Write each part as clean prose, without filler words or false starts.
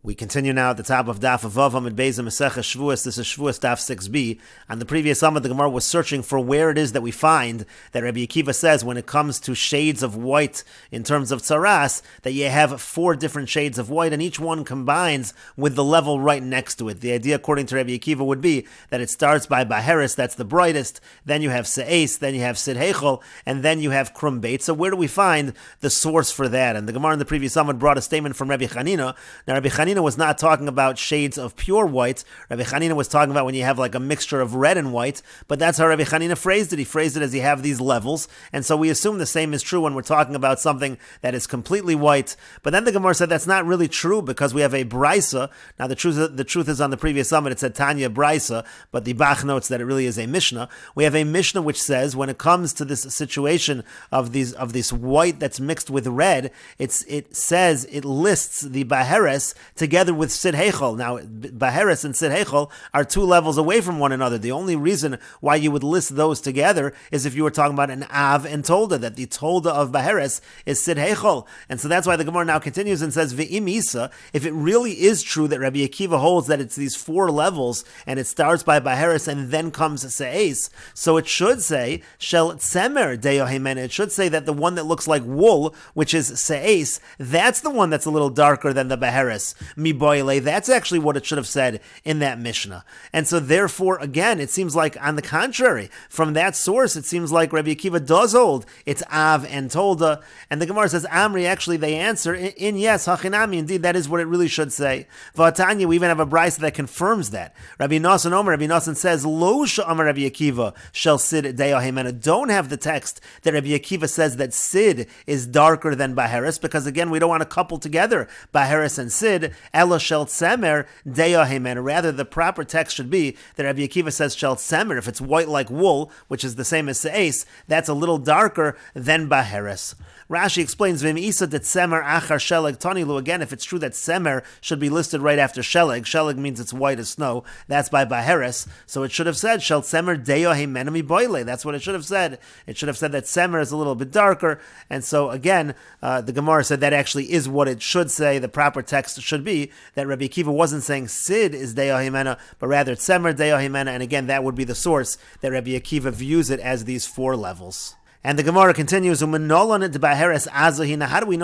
We continue now at the top of Daf Vavam and Beis Meseches Shevuos. This is Shevuos Daf 6b. On the previous Amud, the Gemara was searching for where it is that we find that Rabbi Akiva says when it comes to shades of white in terms of tzaras, that you have 4 different shades of white and each one combines with the level right next to it. The idea, according to Rabbi Akiva, would be that it starts by Baheres, that's the brightest, then you have Se'es, then you have Sid Heichel, and then you have Krum Beit. So where do we find the source for that? And the Gemara in the previous Amud brought a statement from Rabbi Chanina. Now Rabbi Chanina was not talking about shades of pure white. Rabbi Chanina was talking about when you have like a mixture of red and white, but that's how Rabbi Chanina phrased it. He phrased it as you have these levels, and so we assume the same is true when we're talking about something that is completely white. But then the Gemara said that's not really true because we have a Brisa. Now the truth is on the previous summit it said Tanya Brisa, but the Bach notes that it really is a Mishnah. We have a Mishnah which says when it comes to this situation of this white that's mixed with red, it says it lists the Baheres together with Sid Heichel. Now, Baheres and Sid Heichel are 2 levels away from one another. The only reason why you would list those together is if you were talking about an Av and Tolda, that the Tolda of Baheres is Sid Heichel. And so that's why the Gemara now continues and says, Ve'im Isa, if it really is true that Rabbi Akiva holds that it's these 4 levels and it starts by Baheres and then comes Se'es, so it should say, Shel Tzemer Deyohemen, it should say that the one that looks like wool, which is Se'es, that's the one that's a little darker than the Baheres. Miboile, that's actually what it should have said in that Mishnah. And so therefore, again, it seems like on the contrary, from that source, it seems like Rabbi Akiva does hold it's Av and Tolda. And the Gemara says, Amri, actually they answer in yes, Hachinami, indeed, that is what it really should say. V'atanya, we even have a brisa that confirms that. Rabbi Nosson says, Lo sha'amar Rabbi Akiva shall Sid Deyohemena. Don't have the text that Rabbi Akiva says that Sid is darker than Baheres, because again, we don't want to couple together Baheres and Sid. Ela shel tzemer deyahemen. Rather, the proper text should be that Rabbi Akiva says shel tzemer. If it's white like wool, which is the same as se'es, that's a little darker than Baheres. Rashi explains, Vim isa de tzemer achar sheleg tanilu. Again, if it's true that tzemer should be listed right after sheleg, sheleg means it's white as snow, that's by Baheres, so it should have said shel tzemer deyahemen miboile. That's what it should have said. It should have said that tzemer is a little bit darker, and so again, the Gemara said that actually is what it should say. The proper text should be that Rabbi Akiva wasn't saying Sid is Deyohimena, but rather Tzemer Deyohimena, and again, that would be the source that Rabbi Akiva views it as these 4 levels. And the Gemara continues, how do we know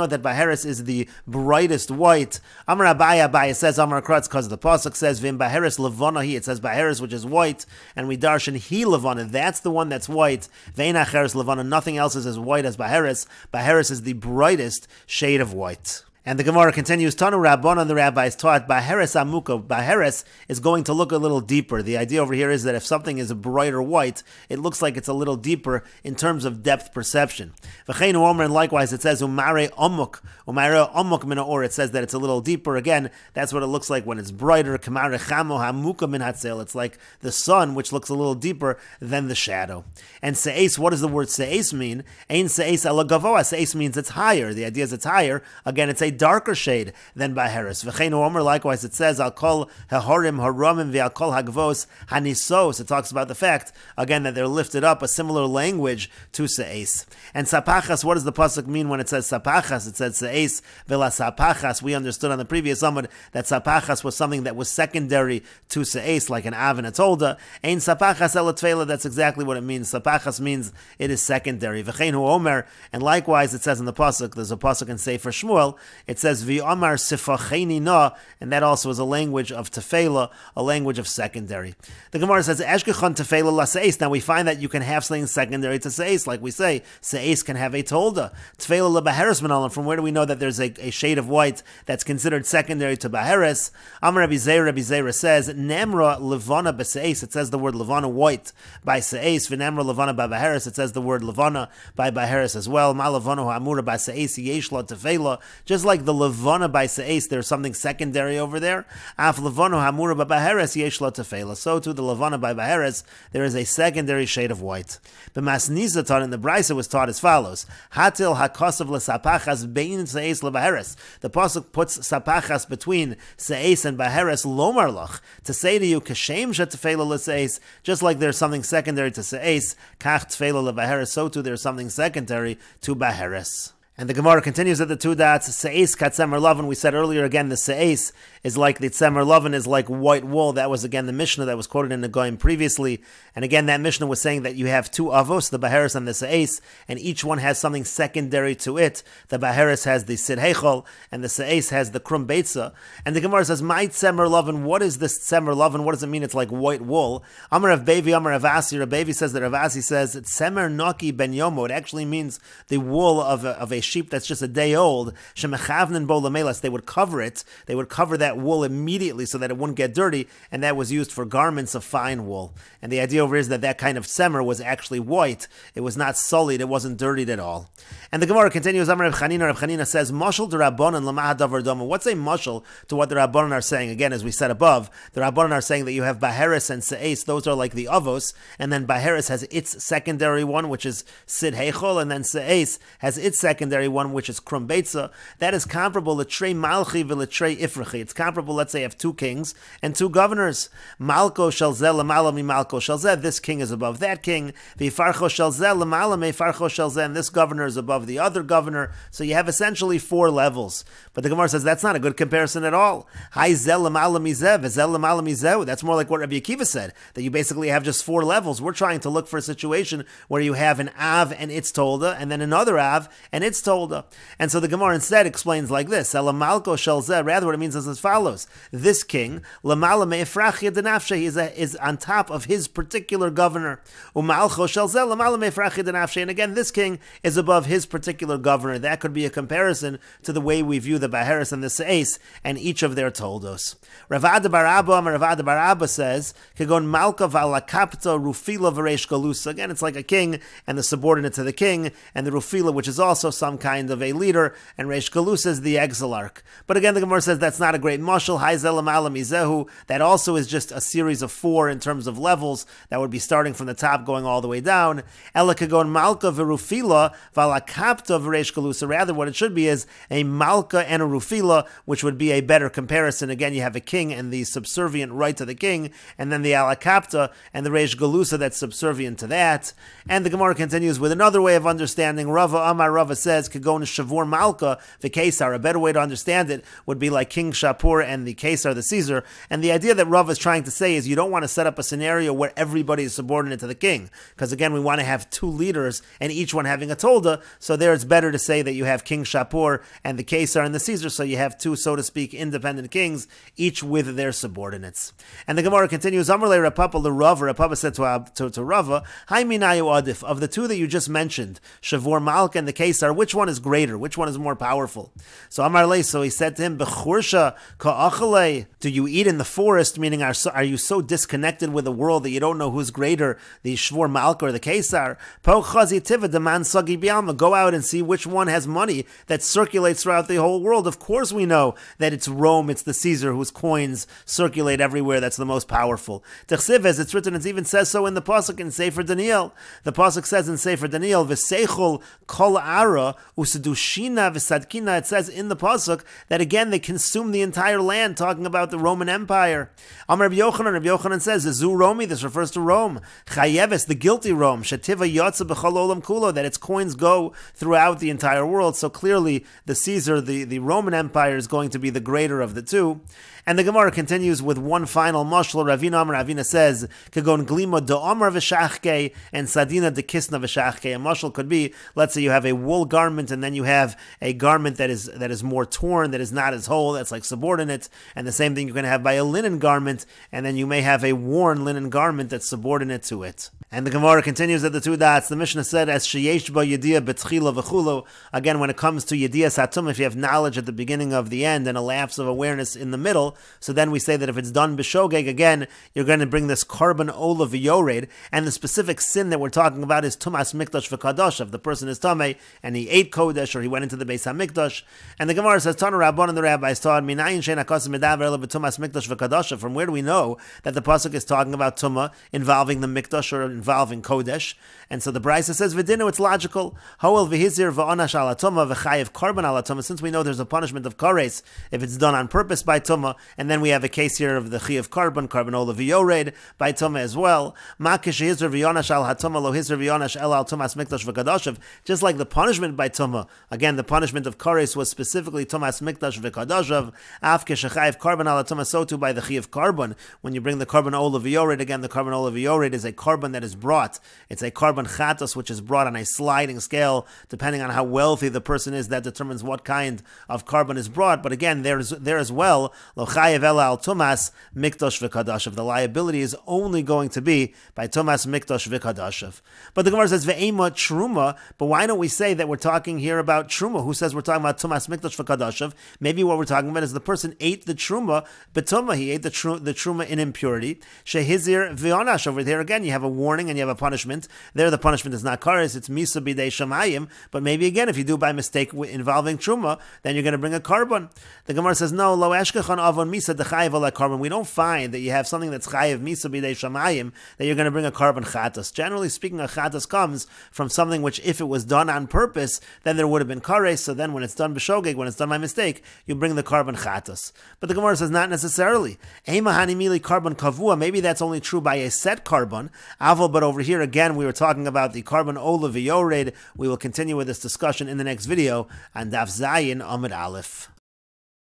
that Baheres is the brightest white? Amar Abaya says, Amar Kratz, because the Pasuk says, Vim Baheres Levana hi, it says Baheres, which is white, and we darshan hi Levana, that's the one that's white. Vein Acheres Levana, nothing else is as white as Baheres. Baheres is the brightest shade of white. And the Gemara continues, Tanu Rabbanan, the rabbis taught, Baheres Amuka, Baheres is going to look a little deeper. The idea over here is that if something is a brighter white, it looks like it's a little deeper in terms of depth perception. V'cheinu Omer, and likewise it says, Umare Omuk min ha'or, it says that it's a little deeper. Again, that's what it looks like when it's brighter. Kamare Chamo Hamuka min hatzel, it's like the sun, which looks a little deeper than the shadow. And Se'es, what does the word Se'es mean? Ein Se'es ala gavoa, Se'es means it's higher. The idea is it's higher. Again, it's a darker shade than Baheres. V'cheinu Omer, likewise it says, Al kol hahorim haramim ve'al kol hagvos hanisos. It talks about the fact, again, that they're lifted up, a similar language to Se'es. And Sapachas, what does the Pasuk mean when it says Sapachas? It says Se'es vela Sapachas. We understood on the previous Amud that Sapachas was something that was secondary to Se'es, like an Av and a Tolda. Ein Sapachas ela Tfeila, that's exactly what it means. Sapachas means it is secondary. V'cheinu Omer, and likewise it says in the Pasuk, there's a Pasuk in Sefer Shmuel, it says V'amar sifacheni na, and that also is a language of tefela, a language of secondary. The Gemara says Eshkechon tefela la se'es. Now we find that you can have something secondary to se'es, like we say se'es can have a tolda. Tefela la Baheres manalam. From where do we know that there's a shade of white that's considered secondary to Baheres? Amar Rabbi Zera says Nemra levana b'se'es. It says the word levana white by se'es. V'nemra levana by Baheres. It says the word levana by Baheres as well. Ma levana ha'amura by se'es yesh la tefela. Just like the Levana by Se'es, there's something secondary over there. Af Levana Hamura by Baheres yesh la tefela. So too the Levana by Baheres, there is a secondary shade of white. The Masniza taught in the Brisa was taught as follows: Hatil hakosav lesapachas bein Se'es leBaheres. The pasuk puts sapachas between Se'es and Baheres lomar lach, to say to you kashem shetefela leSe'es, just like there's something secondary to Se'es, kach tefela leBaheres, so too there's something secondary to Baheres. And the Gemara continues at the two dots, Se'es katzemer lavin. We said earlier again, the Se'es is like the tzemer lavin is like white wool. That was again the Mishnah that was quoted in the Goyim previously. And again, that Mishnah was saying that you have two avos, the Baheres and the Se'es, and each one has something secondary to it. The Baheres has the Sid Heichel, and the Se'es has the Krum Beitza. And the Gemara says, my tzemer lavin, what is this tzemer lavin? What does it mean it's like white wool? Amar Rav Bevi, Amar Rav Asi. Rav Bevi says that Rav Asi says, tzemer naki ben yomo. It actually means the wool of a sheep that's just a day old. Shemechavnin bo lamelas. They would cover it. They would cover that wool immediately so that it wouldn't get dirty, and that was used for garments of fine wool. And the idea over is that kind of tzemer was actually white. It was not sullied. It wasn't dirtied at all. And the Gemara continues. Amar Rav Chanina. Rav Chanina says, "Mashal de Rabbanan lamah davar dama." What's a mashal to what the Rabbanan are saying? Again, as we said above, the Rabbanan are saying that you have Baheres and Se'es. Those are like the avos, and then Baheres has its secondary one, which is Sid Heichol, and then Se'es has its secondary one, which is Krum Beitza. That is comparable to Trei Malchi v'Trei Ifrachi. It's comparable, let's say, you have two kings and two governors. Malko Shalzeh l'mala mi Malko Shalzeh. This king is above that king. V'Farcho Shalzeh l'mala mi Farcho Shalzeh. And this governor is above the other governor. So you have essentially four levels. But the Gemara says that's not a good comparison at all. Hai zel l'mala mi zeh v'zel l'mala mi zeh. That's more like what Rabbi Akiva said, that you basically have just four levels. We're trying to look for a situation where you have an Av and its Tolda, and then another Av and its Tolda. And so the Gemara instead explains like this: Elamalko shelzeh. Rather, what it means is as follows: this king, lamala me'efrachia denafshe, is on top of his particular governor. Umalcho shelzeh lamala me'efrachia denafshe. And again, this king is above his particular governor. That could be a comparison to the way we view the Baheres and the Se'es and each of their toldos. Ravada bar Abba says, "Kegon malka v'alakapta rufila v'reish galusa." Again, it's like a king and the subordinate to the king, and the rufila, which is also some kind of a leader, and reish galusa is the exilarch. But again, the Gemara says that's not a great mashal. Haizelam alam izehu. That also is just a series of four in terms of levels. That would be starting from the top, going all the way down. Ela kegon malka v'rufila v'alakapta v'reish galusa. Rather, what it should be is a malka and a rufila, which would be a better comparison. Again, you have a king and the subservient right to the king, and then the alakapta and the reish galusa that's subservient to that. And the Gemara continues with another way of understanding. Rava Amar Rava says, Kagon Shavur Malka, the Kesar. A better way to understand it would be like King Shapur and the Kesar, the Caesar. And the idea that Rava is trying to say is you don't want to set up a scenario where everybody is subordinate to the king. Because again, we want to have two leaders and each one having a Tolda. So there it's better to say that you have King Shapur and the Kesar and the Caesar. So you have two, so to speak, independent kings, each with their subordinates. And the Gemara continues, Amarle Rapapa the Rava. Rapapa said to Rava, Hai minayu adif. Of the two that you just mentioned, Shavur Malka and the Kesar, which one is greater? Which one is more powerful? So Amarle, so he said to him, Bechursha ka'achale. Do you eat in the forest? Meaning, are you so disconnected with the world that you don't know who's greater, the Shavur Malka or the Kesar? Po chazi tiva deman sagi bialma. Go out and see which one has money that circulates throughout the whole world. Of course we know that it's Rome, it's the Caesar whose coins circulate everywhere. That's the most powerful. Techsiv, as it's written, it even says so in the pasuk in Sefer Daniel. The pasuk says in Sefer Daniel, "V'seichol kol ara usedushina v'sadkina." It says in the pasuk that again they consume the entire land, talking about the Roman Empire. Amar Rabbi Yochanan says, "Zu Romi." This refers to Rome. Chayeves, the guilty Rome. Shetiva yotza b'chol olam kulo, that its coins go throughout the entire world. So clearly, the Caesar, the Roman Empire, is going to be the greater of the two. And the Gemara continues with one final mashal. Ravina says, "Kagon glima de Omar v'shachke and Sadina de Kisna v'shachke." A mashal could be, let's say you have a wool garment, and then you have a garment that is more torn, that is not as whole. That's like subordinate. And the same thing you can have by a linen garment, and then you may have a worn linen garment that's subordinate to it. And the Gemara continues at the two dots. The Mishnah said, "As sheyesh ba yediyah betchila v'chulo." Again, when it comes to yediyah satum, if you have knowledge at the beginning of the end and a lapse of awareness in the middle, so then we say that if it's done b'shogeg, again, you're going to bring this carbon ola v'yored, and the specific sin that we're talking about is tumas mikdash v'kadosh. If the person is tamei and he ate kodesh or he went into the Beis HaMikdash, and the Gemara says, "Tanu Rabban," and the rabbis taught, "Minayin shein hakasim medaber ela b'tumas mikdash v'kadosh." From where do we know that the pasuk is talking about tuma involving the mikdash or involving kodesh? And so the Brisa says, "V'dinu," it's logical. Hoel v'hizir v'onash ala tuma v'chayev carbon ala tuma. Since we know there's a punishment of kares if it's done on purpose by tuma, and then we have a case here of the chi of carbon ola v'yored by tuma as well. Ma k'shehizir v'yonash al hatuma lo hizir v'yonash el al tumas mikdash v'kadosh. Just like the punishment by tuma. Again, the punishment of kares was specifically tumas mikdash v'kadashav. Af keshechayev karban ala tuma, so too by the chi of karban. When you bring the karban ola v'yored, again, the karban ola v'yored is a karban that is brought. It's a karban chatos, which is brought on a sliding scale, depending on how wealthy the person is. That determines what kind of karban is brought. But again, there as well, lo chayev ela al tumas mikdash v'kadashav. The liability is only going to be by tumas mikdash v'kadashav. But the Gemara says ve'ema truma. But why don't we say that we're talking here about truma? Who says we're talking about tumas mikdash v'kadashav? Maybe what we're talking about is the person ate the truma betuma. He ate the truma in impurity. Shehizir v'onash. Over there again, you have a warning and you have a punishment. There, the punishment is not kares; it's misa b'dei shamayim. But maybe again, if you do by mistake involving truma, then you're going to bring a karban. The Gemara says no. Lo eshkechan avon misa dechayev ala karban. We don't find that you have something that's chayev misa b'dei shamayim that you're going to bring a karban chatas. Generally speaking, a chatas comes from something which, if it was done on purpose, then there would have been kares. So then, when it's done b'shogeg, when it's done by mistake, you bring the karban chatas. But the Gemara says not necessarily. Ema hanimili karban kavua. Maybe that's only true by a set karban. Aval, but over here again, we were talking about the karban ola v'yored. We will continue with this discussion in the next video on Daf Zayin Amud Aleph.